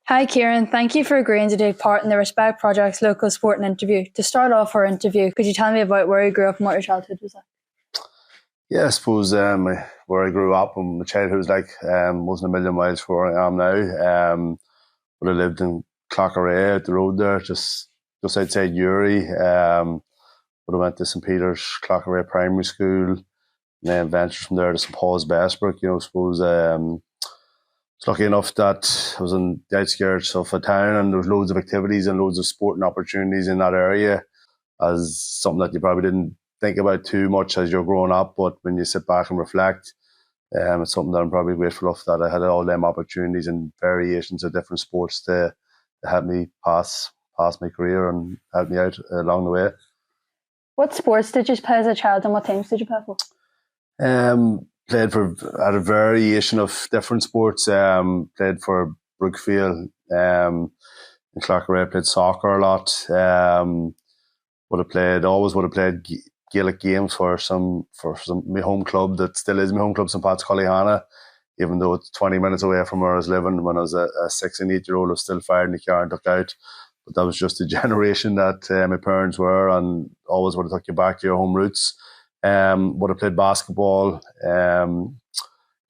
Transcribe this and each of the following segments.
Hi Ciaran, thank you for agreeing to take part in the Respect Project's local sporting interview. To start off our interview, could you tell me about where you grew up and what your childhood was like? Yeah, I suppose where I grew up and my childhood was like wasn't a million miles from where I am now. But I lived in Clougharay out the road there, just outside Uri. But I went to St Peter's Clougharay Primary School, and then ventured from there to St Paul's Bestbrook. I suppose was lucky enough that I was in the outskirts of a town, and there was loads of activities and loads of sporting opportunities in that area. As something that you probably didn't think about too much as you're growing up, but when you sit back and reflect, it's something that I'm probably grateful of, that I had all them opportunities and variations of different sports to help me pass my career and help me out along the way. What sports did you play as a child and what teams did you play for? Played for at a variation of different sports. Played for Brookfield. In Clougharay, played soccer a lot. Would have played Gaelic games for my home club that still is my home club, St Pat's Cullyhanna, even though it's 20 minutes away from where I was living. When I was a 6 and 8 year old, I was still fired in the car and took out. But that was just the generation that my parents were, and always would have took you back to your home roots. Would have played basketball. Can't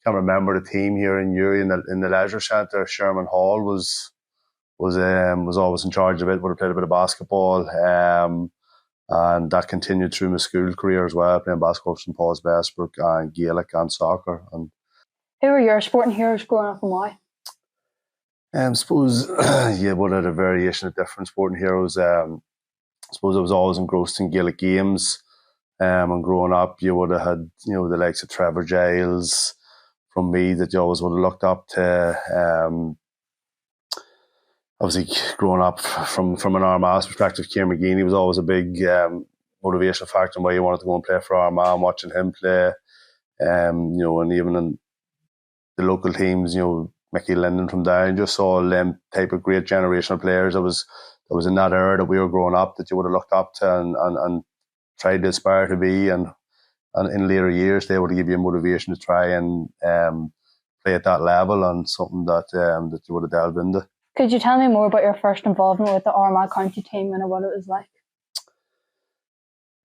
remember the team here in Uri in the leisure centre. Sherman Hall was always in charge of it. Would have played a bit of basketball. And that continued through my school career as well, playing basketball for St Paul's Bestbrook and Gaelic and soccer. And who were your sporting heroes growing up and why? I suppose, what are the variation of different sporting heroes? I suppose I was always engrossed in Gaelic games. And growing up, you would have had, the likes of Trevor Giles from Meath that you always would have looked up to. Obviously, growing up from an Armagh perspective, Ciaran Mc Keever was always a big motivation factor in why you wanted to go and play for Armagh, and watching him play. And even in the local teams, Mickey Linden from down, just saw them type of great generational players that was in that era that we were growing up, that you would have looked up to and tried to aspire to be, and in later years they would give you a motivation to try and play at that level, and something that you would have delved into. Could you tell me more about your first involvement with the Armagh County team and what it was like?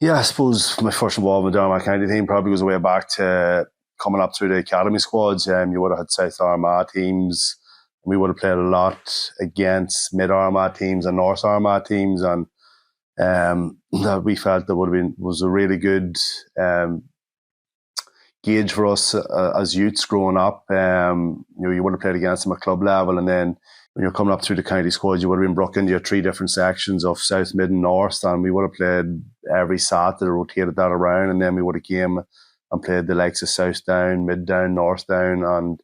Yeah, I suppose my first involvement with the Armagh County team probably goes way back to coming up through the academy squads. You would have had South Armagh teams. We would have played a lot against Mid Armagh teams and North Armagh teams, and that we felt that was a really good gauge for us as youths growing up. You would have played against them at club level, and then when you're coming up through the county squads, you would have been broken into your 3 different sections of South, Mid and North, and we would have played every Saturday, rotated that around, and then we would have came and played the likes of South Down, Mid Down, North Down, and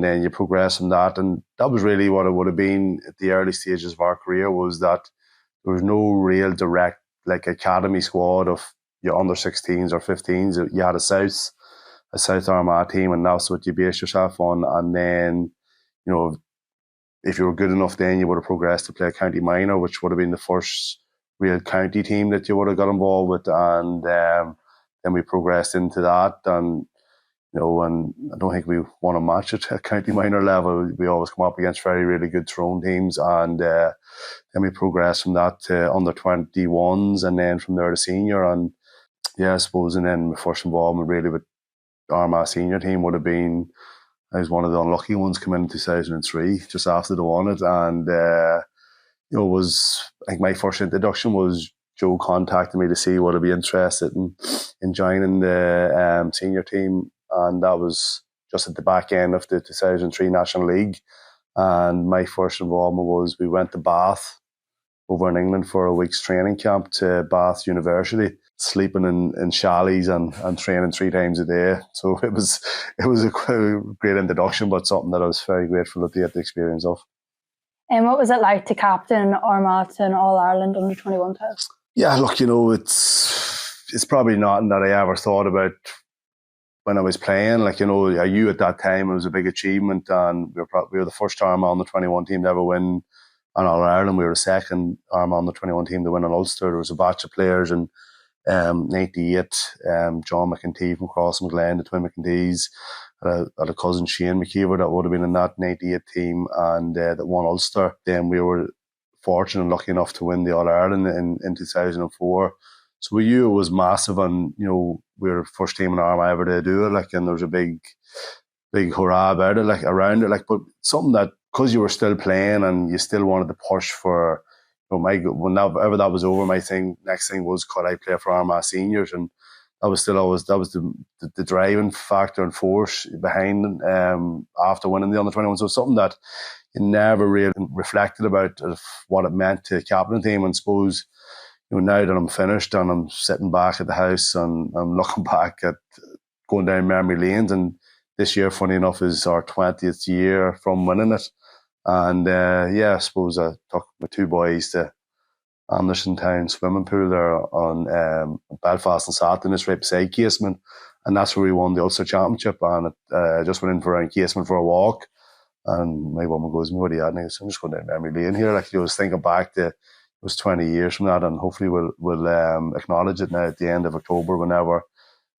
then you progress from that. And that was really what it would have been at the early stages of our career, was that there was no real direct academy squad of your under 16s or 15s. You had a South Armagh team, and that's what you based yourself on. And then, if you were good enough, then you would have progressed to play a county minor, which would have been the first real county team that you would have got involved with. And then we progressed into that, and and I don't think we won a match at a county minor level. We always come up against very, really good Tyrone teams, and then we progressed from that to under 21s, and then from there to senior. And I suppose, and then my first involvement really with Armagh senior team would have been, I was one of the unlucky ones coming in 2003, just after they won it. And I think my first introduction was Joe contacted me to see would I be interested in joining the senior team, and that was just at the back end of the 2003 National League. And my first involvement was, we went to Bath over in England for a week's training camp to Bath University, sleeping in chalets and training 3 times a day. So it was a great introduction, but something that I was very grateful to get the experience of. And what was it like to captain Armagh to an All-Ireland under-21 team? Yeah, look, it's probably nothing that I ever thought about when I was playing. I knew at that time it was a big achievement, and we were the first Armagh under-21 team to ever win an All-Ireland. We were the second Armagh under-21 team to win an Ulster. There was a batch of players in 98, John McEntee from Cross and Glen, the twin McEntees, had a cousin, Ciaran McKeever, that would have been in that 98 team and that won Ulster. Then we were fortunate and lucky enough to win the All-Ireland in 2004. So we knew it was massive, and we were the first team in Armagh ever to do it. And there was a big hurrah about it, around it. But something that, because you were still playing and you still wanted to push for, whenever that was over, next thing was, could I play for Armagh seniors? And that was the driving factor and force behind after winning the under-21. So something that you never really reflected about of what it meant to captain the team. And suppose, now that I'm finished and I'm sitting back at the house and I'm looking back at going down memory lanes, and this year, funny enough, is our 20th year from winning it. And I suppose I took my two boys to Anderson Town swimming pool there on Belfast and Saturday, right beside Casement, and that's where we won the Ulster Championship. And I just went in for around Casement for a walk, and my woman goes, "What are you at?" And I said, "I'm just going down memory lane here." I was thinking back to, it was 20 years from that, and hopefully we'll acknowledge it now at the end of October, whenever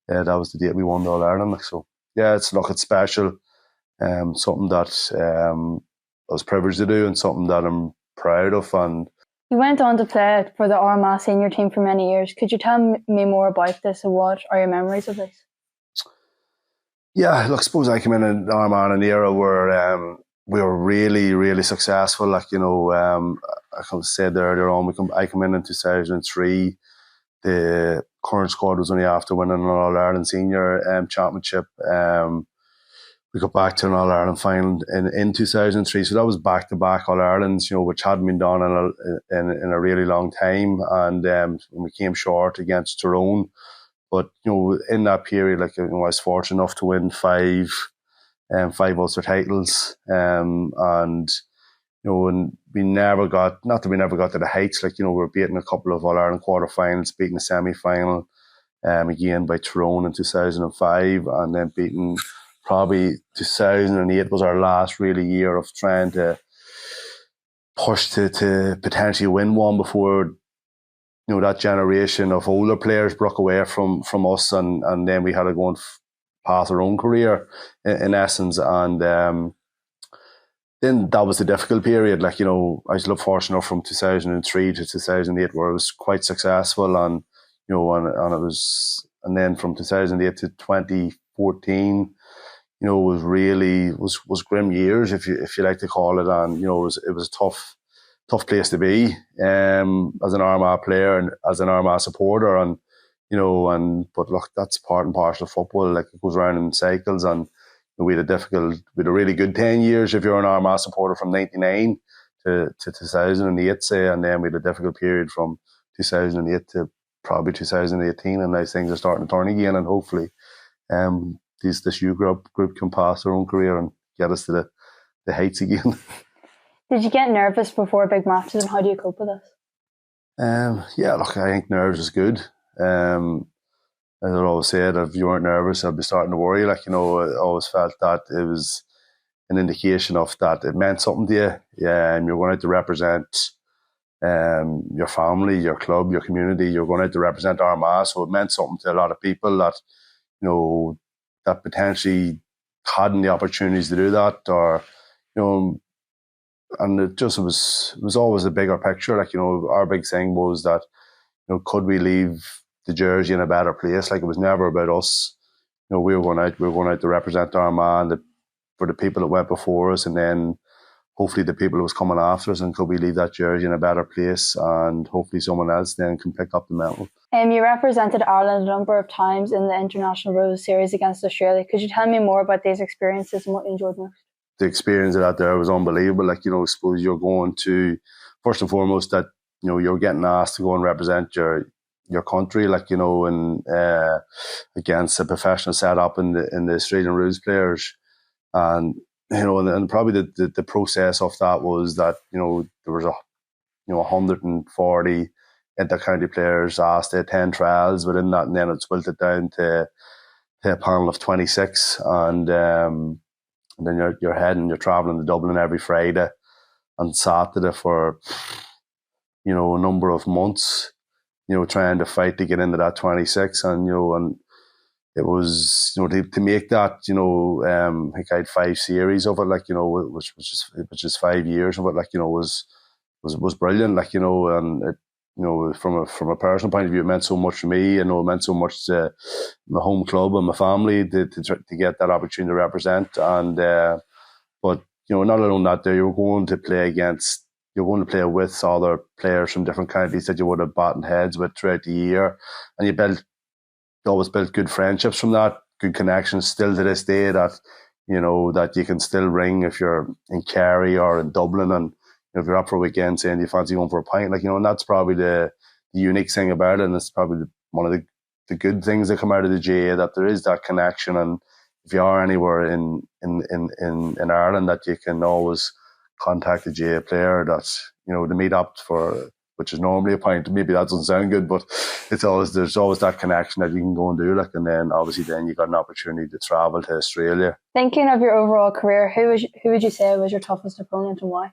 that was the date we won the All Ireland. So yeah, it's special, something that I was privileged to do, and something that I'm proud of. And you went on to play for the Armagh senior team for many years. Could you tell me more about this, and what are your memories of this? Yeah, look, I suppose I came in Armagh in an era where we were really, really successful. I said earlier on, I come in 2003. The current squad was only after winning an All-Ireland Senior Championship. We got back to an All-Ireland final in 2003. So that was back-to-back All-Irelands, which hadn't been done in a really long time. And we came short against Tyrone. But, in that period, I was fortunate enough to win five Ulster titles. And we never got, not that we never got to the heights, we were beating a couple of All-Ireland quarterfinals, beating the semi-final again by Tyrone in 2005, and then beating, probably 2008 was our last really year of trying to push to potentially win one before that generation of older players broke away from us, and then we had to go and path our own career in essence. And then that was the difficult period. I was fortunate enough from 2003 to 2008 where I was quite successful, and it was, and then from 2008 to 2014, was really was grim years, if you like to call it. And it was a tough place to be as an Armagh player and as an Armagh supporter, and but look, that's part and parcel of football. It goes around in cycles, and we had a really good 10 years if you're an Armagh supporter from 99 to 2008, say, and then we had a difficult period from 2008 to probably 2018, and now things are starting to turn again, and hopefully this youth group can pass their own career and get us to the heights again. Did you get nervous before big matches, and how do you cope with this? Yeah, look, I think nerves is good. As I always said, if you weren't nervous, I'd be starting to worry. I always felt that it was an indication of that it meant something to you. Yeah, and you're going out to represent your family, your club, your community. You're going out to represent Armagh, so it meant something to a lot of people that that potentially hadn't the opportunities to do that, or and it was always a bigger picture. Our big thing was that could we leave the jersey in a better place? It was never about us. We were going out to represent Armagh for the people that went before us, and then hopefully the people that was coming after us, and could we leave that jersey in a better place, and hopefully someone else then can pick up the medal. You represented Ireland a number of times in the International Rose Series against Australia. Could you tell me more about these experiences and what you enjoyed most? The experience of that there was unbelievable. I suppose you're going to, first and foremost, that you're getting asked to go and represent your country, and against a professional setup in the Australian rules players, and and probably the process of that was that there was 140 inter-county players asked to attend trials within that, and then it's wilted down to a panel of 26, and then you're travelling to Dublin every Friday and Saturday for a number of months, trying to fight to get into that 26, and it was, to make that, I think I had 5 series of it, which was just 5 years of it, was brilliant, and it, from a personal point of view, it meant so much to me. It meant so much to my home club and my family to get that opportunity to represent. And but not alone that, you're going to play with other players from different counties that you would have batted heads with throughout the year, and you always built good friendships from that, good connections still to this day that that you can still ring if you're in Kerry or in Dublin, and if you're up for a weekend saying you fancy going for a pint, and that's probably the unique thing about it, and it's probably one of the good things that come out of the GAA, that there is that connection. And if you are anywhere in Ireland, that you can always contact the GAA player that to meet up for, which is normally a pint. Maybe that doesn't sound good, but there's always that connection that you can go and do, and then obviously then you got an opportunity to travel to Australia. Thinking of your overall career, who would you say was your toughest opponent and why?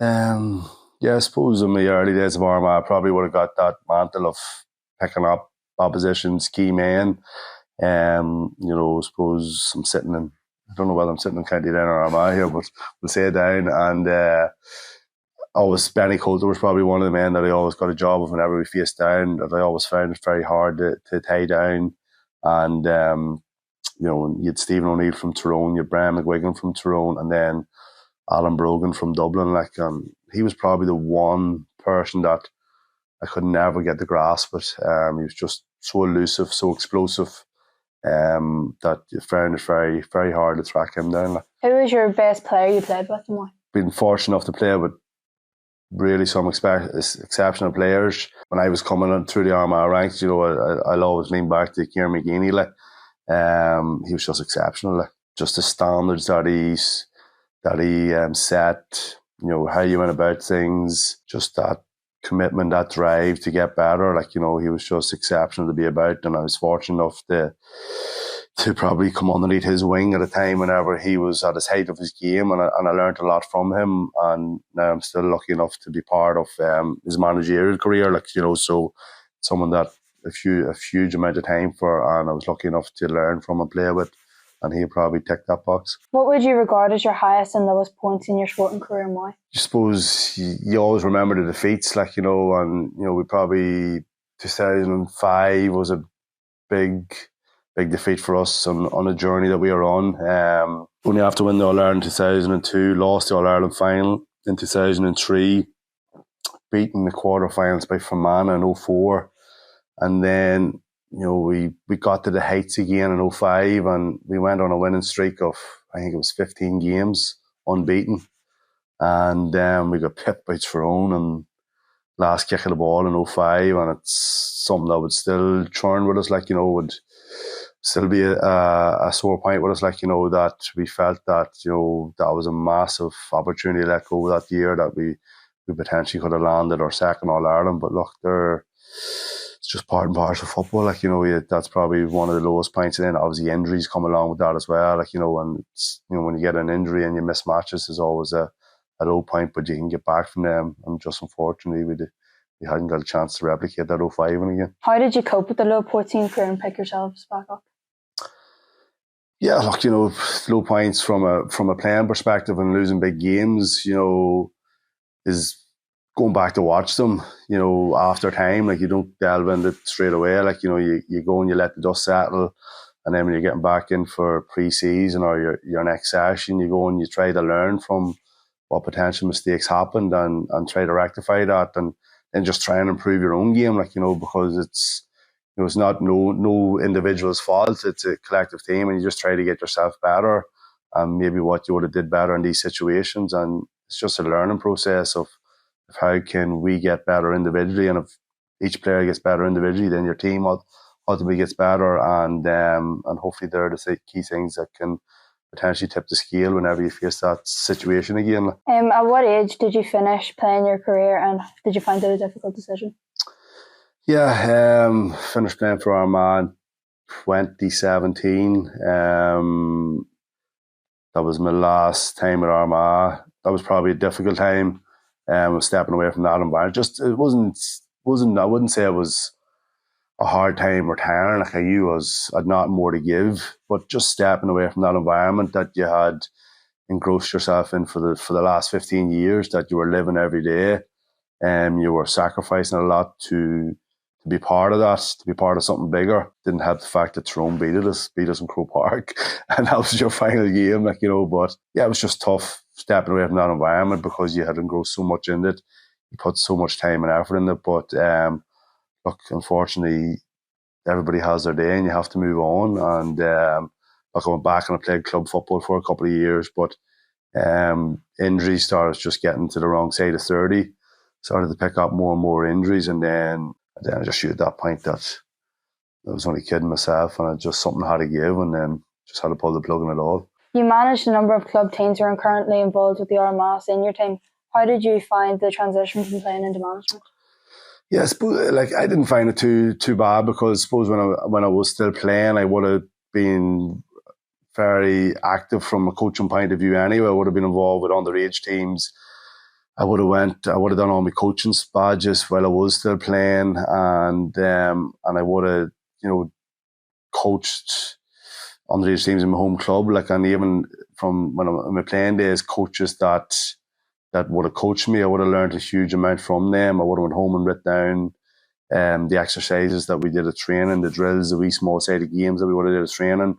I suppose in the early days of Armagh, I probably would have got that mantle of picking up opposition's key men. I suppose I don't know whether I'm sitting in County Down or Armagh here, but we'll say down. And always Benny Coulter was probably one of the men that I always got a job of whenever we faced down, that I always found it very hard to tie down. And you had Stephen O'Neill from Tyrone, you had Brian McGuigan from Tyrone, and then Alan Brogan from Dublin. He was probably the one person that I could never get the grasp of. He was just so elusive, so explosive, that you found it very, very hard to track him down. Who was your best player you played with and why? Been fortunate enough to play with really some exceptional players. When I was coming on through the Armagh ranks, I'll always lean back to Ciaran Mc Keever. He was just exceptional. Just the standards that he set, how you went about things, just that commitment, that drive to get better. He was just exceptional to be about, and I was fortunate enough to probably come underneath his wing at a time whenever he was at his height of his game, and I learned a lot from him. And now I'm still lucky enough to be part of his managerial career, so someone that a huge amount of time for, and I was lucky enough to learn from and play with, and he'll probably tick that box. What would you regard as your highest and lowest points in your sporting career, and why? I suppose you always remember the defeats, and we probably 2005 was a big defeat for us on a journey that we were on. Only after winning the All-Ireland 2002, lost the All-Ireland final in 2003, beaten the quarterfinals by Fermanagh in 2004, and then we got to the heights again in 2005, and we went on a winning streak of, I think it was 15 games unbeaten, and then we got pipped by Tyrone and last kick of the ball in 2005, and it's something that would still churn with us, would still be a sore point with us, that we felt that that was a massive opportunity to let go that year, that we potentially could have landed our second All-Ireland. But look, it's just part and parcel of football. That's probably one of the lowest points. And then obviously injuries come along with that as well. And when you get an injury and you miss matches, there's always a low point, but you can get back from them. And just unfortunately, we hadn't got a chance to replicate that 2005 one again. How did you cope with the low points in your career and pick yourselves back up? Yeah, look, low points from a playing perspective and losing big games, is going back to watch them, after time. You don't delve into it straight away. You go and you let the dust settle, and then when you're getting back in for pre-season or your next session, you go and you try to learn from what potential mistakes happened and try to rectify that, and just try and improve your own game, because it's not no individual's fault. It's a collective team, and you just try to get yourself better, and maybe what you would have did better in these situations. And it's just a learning process of how can we get better individually, and if each player gets better individually, then your team ultimately gets better, and hopefully they're the key things that can potentially tip the scale whenever you face that situation again. At what age did you finish playing your career, and did you find it a difficult decision? Yeah, finished playing for Armagh in 2017. That was my last time at Armagh. That was probably a difficult time. I was stepping away from that environment. It wasn't. I wouldn't say I was a hard time retiring. Like I knew I'd not more to give, but just stepping away from that environment that you had engrossed yourself in for the last 15 years, that you were living every day, and you were sacrificing a lot to be part of that, to be part of something bigger. Didn't have the fact that Tyrone beat us in Croke Park, and that was your final game, like, you know. But yeah, it was just tough stepping away from that environment because you had engrossed so much in it, you put so much time and effort in it. But look, unfortunately, everybody has their day, and you have to move on. And look, I went back and I played club football for a couple of years, but injuries started just getting to the wrong side of 30. Started to pick up more and more injuries, and then I just knew at that point that I was only kidding myself, and just something had to give, and then just had to pull the plug on it all. You managed a number of club teams who are currently involved with the Armagh senior team. How did you find the transition from playing into management? Yeah, I suppose, like, I didn't find it too bad, because I suppose when I was still playing, I would have been very active from a coaching point of view anyway. I would have been involved with underage teams. I would have done all my coaching badges while I was still playing, and I would have, you know, coached underage teams in my home club. Like, and even from in my playing days, coaches that would have coached me, I would have learned a huge amount from them. I would have went home and written down the exercises that we did at training, the drills, the wee small sided games that we would have did at training,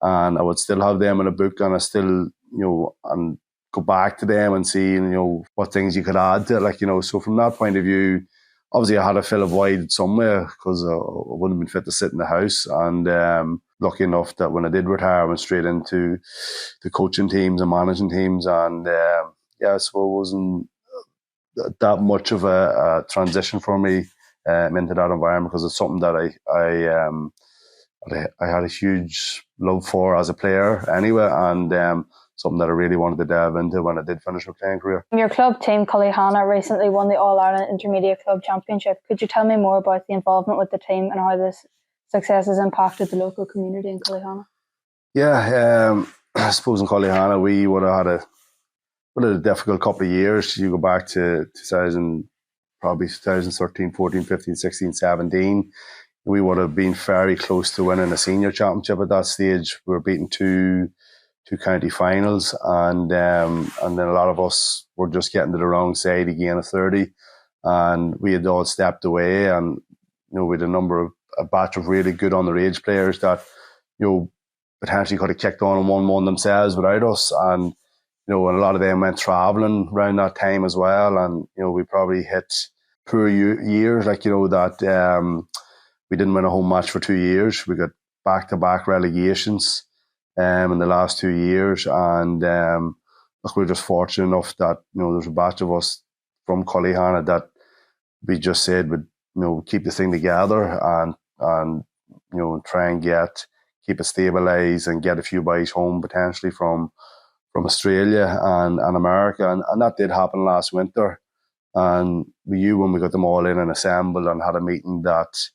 and I would still have them in a book, and I still, you know, and go back to them and see, you know, what things you could add to it, like, you know. So from that point of view, obviously I had to fill a void somewhere, because I wouldn't have been fit to sit in the house. And lucky enough that when I did retire, I went straight into the coaching teams and managing teams, and yeah, so it wasn't that much of a transition for me into that environment, because it's something that I had a huge love for as a player anyway, and something that I really wanted to delve into when I did finish my playing career. Your club team, Cullyhanna, recently won the All-Ireland Intermediate Club Championship. Could you tell me more about the involvement with the team and how this success has impacted the local community in Cullyhanna? Yeah, I suppose in Cullyhanna we would have had a difficult couple of years. You go back to 2013, 14, 15, 16, 17. We would have been very close to winning a senior championship at that stage. We were beating two county finals, and then a lot of us were just getting to the wrong side again of 30, and we had all stepped away, and, you know, we had a batch of really good underage players that, you know, potentially could have kicked on and won one themselves without us, and, you know, and a lot of them went travelling around that time as well, and, you know, we probably hit poor years, like, you know, that we didn't win a home match for 2 years. We got back-to-back relegations in the last 2 years, and look, we were just fortunate enough that, you know, there's a batch of us from Cullyhanna that we just said would, you know, keep the thing together, and you know, try and keep it stabilised and get a few boys home potentially from Australia and America, and that did happen last winter. And we knew when we got them all in and assembled and had a meeting that,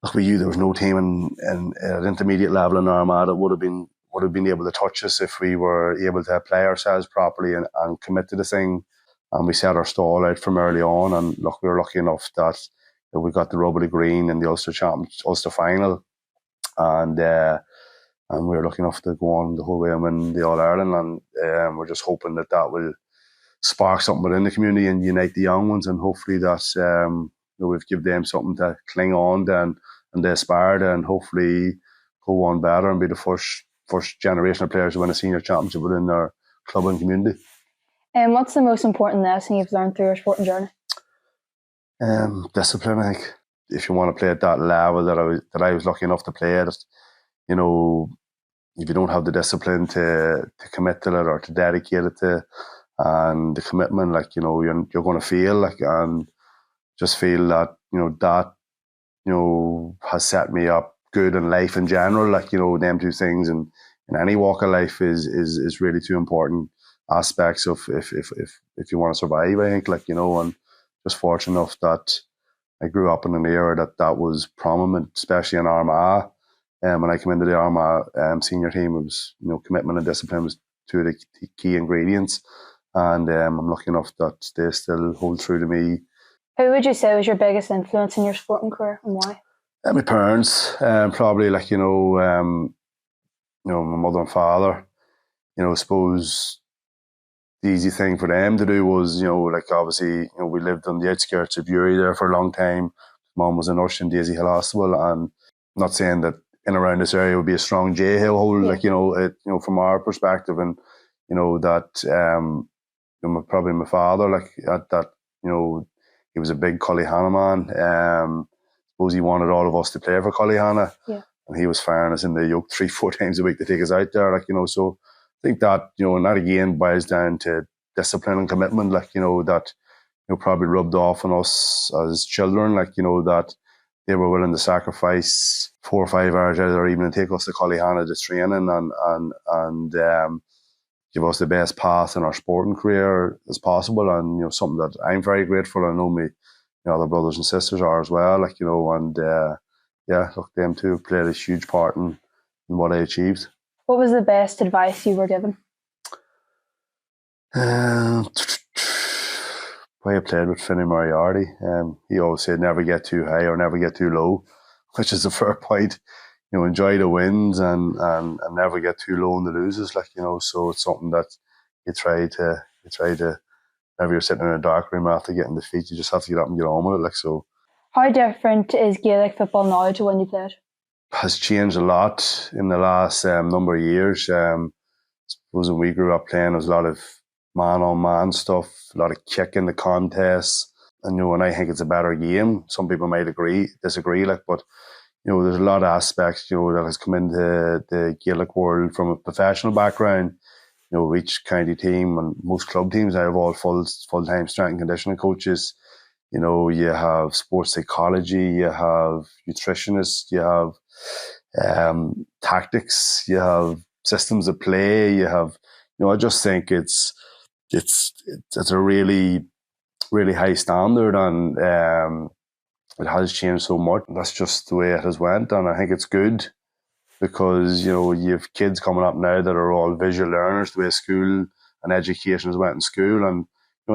look, we knew there was no team at intermediate level in Armagh that would have been able to touch us if we were able to play ourselves properly and commit to the thing. And we set our stall out from early on, and look, we were lucky enough that we got the rub of the green in the Ulster final, and we were lucky enough to go on the whole way and win the All Ireland. And we're just hoping that will spark something within the community and unite the young ones, and hopefully that you know, we've given them something to cling on to and they aspire to, and hopefully go on better and be the first generation of players to win a senior championship within their club and community. And what's the most important lesson you've learned through your sporting journey? Discipline, I think. If you want to play at that level that I was lucky enough to play at, you know, if you don't have the discipline to commit to it or to dedicate it to, and the commitment, like, you know, you're going to fail, like, and just feel that, you know, has set me up good in life in general. Like, you know, them two things in any walk of life is really two important aspects of if you want to survive, I think, like, you know. And just fortunate enough that I grew up in an era that was prominent, especially in Armagh. When I came into the Armagh senior team, it was, you know, commitment and discipline was two of the key ingredients, and I'm lucky enough that they still hold true to me. Who would you say was your biggest influence in your sporting career, and why? My parents, probably like, my mother and father, I suppose the easy thing for them to do was, like obviously, we lived on the outskirts of Bury there for a long time. Mum was a nurse in Daisy Hill Hospital, and I'm not saying that in around this area would be a strong jail hold, like, from our perspective, and, that, probably my father, like, at that, he was a big Cullyhanna man. Suppose he wanted all of us to play for Cullyhanna. Yeah. And he was firing us in the yoke 3-4 times a week to take us out there, like, so I think that, and that again boils down to discipline and commitment, like, that, probably rubbed off on us as children, like, that they were willing to sacrifice 4 or 5 hours out of their evening and take us to Cullyhanna to training and give us the best path in our sporting career as possible. And, something that I'm very grateful. I know my other brothers and sisters are as well, like, and look, them too played a huge part in what I achieved. What was the best advice you were given? I played with Finney Moriarty. He always said never get too high or never get too low, which is a fair point. Enjoy the wins and never get too low in the loses, like, so it's something that you try to whenever you're sitting in a dark room after getting defeat, you just have to get up and get on with it, like, so. How different is Gaelic football now to when you played? Has changed a lot in the last number of years. I suppose when we grew up playing, there was a lot of man-on-man stuff, a lot of kick in the contests. And I think it's a better game. Some people might disagree, like, but there's a lot of aspects that has come into the Gaelic world from a professional background. Each county team and most club teams now have all full-time strength and conditioning coaches. You have sports psychology, you have nutritionists, you have tactics, you have systems of play, you have, I just think it's a really, really high standard, and it has changed so much. That's just the way it has went, and I think it's good because, you have kids coming up now that are all visual learners, the way school and education has went in school, and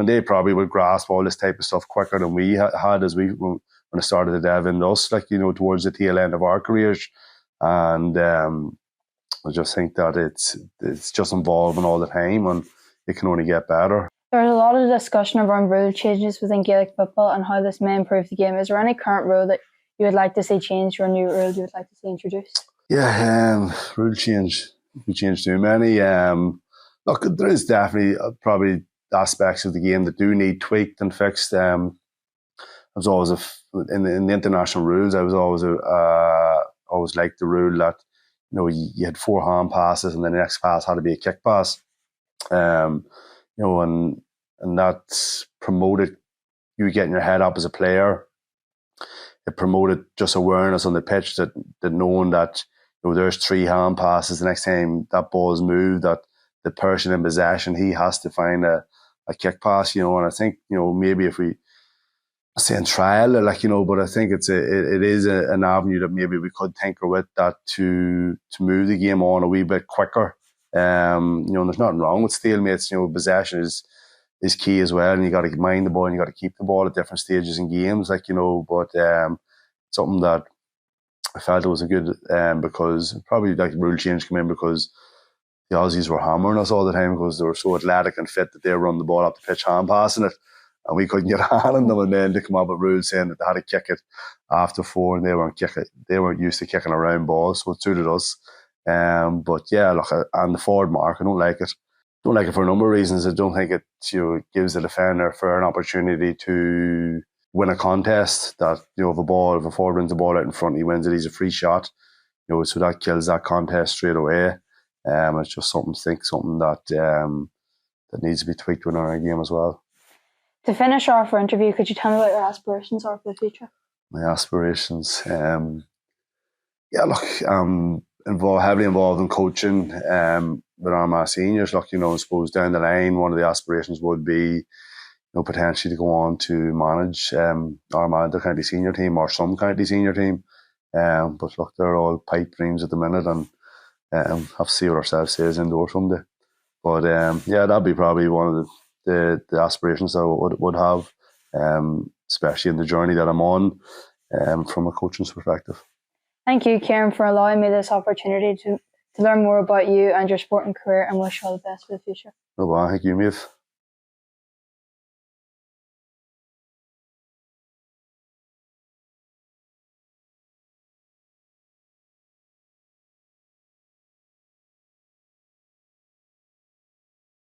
they probably would grasp all this type of stuff quicker than we had when it started to delve into us, like, towards the tail end of our careers. And I just think that it's just evolving all the time, and it can only get better. There's a lot of discussion around rule changes within Gaelic football and how this may improve the game. Is there any current rule that you would like to see changed or a new rule you would like to see introduced? Yeah, rule change. We change too many. Look, there is definitely probably aspects of the game that do need tweaked and fixed. I was always in the international rules. I was always liked the rule that you had 4 hand passes and then the next pass had to be a kick pass. And that promoted you getting your head up as a player. It promoted just awareness on the pitch that knowing that there's 3 hand passes. The next time that ball is moved, that the person in possession, he has to find a kick pass, and I think, maybe if we saying trial, like, but I think it is an avenue that maybe we could tinker with that to move the game on a wee bit quicker. There's nothing wrong with stalemates. Possession is key as well, and you got to mind the ball and you got to keep the ball at different stages in games, like, but something that I felt it was a good because probably like rule change came in because the Aussies were hammering us all the time because they were so athletic and fit that they run the ball up the pitch hand passing it, and we couldn't get a hand on them. And then they come up with rules saying that they had to kick it after 4, and they weren't used to kicking a round ball, so it suited us. But yeah, look, and the forward mark, I don't like it. Don't like it for a number of reasons. I don't think it gives the defender an opportunity to win a contest. That if a forward wins the ball out in front, he wins it. He's a free shot. So that kills that contest straight away. It's just something that needs to be tweaked within our game as well. To finish off our interview, could you tell me what your aspirations are for the future? My aspirations, look, I'm heavily involved in coaching with Armagh seniors. Look, I suppose down the line, one of the aspirations would be, potentially to go on to manage Armagh, the county senior team or some county senior team. But look, they're all pipe dreams at the minute, and have to see what ourselves says indoor someday. But that'd be probably one of the aspirations I would have, especially in the journey that I'm on. from a coaching's perspective. Thank you, Ciaran, for allowing me this opportunity to learn more about you and your sporting career, and wish you all the best for the future. No, well, thank you, Meabh.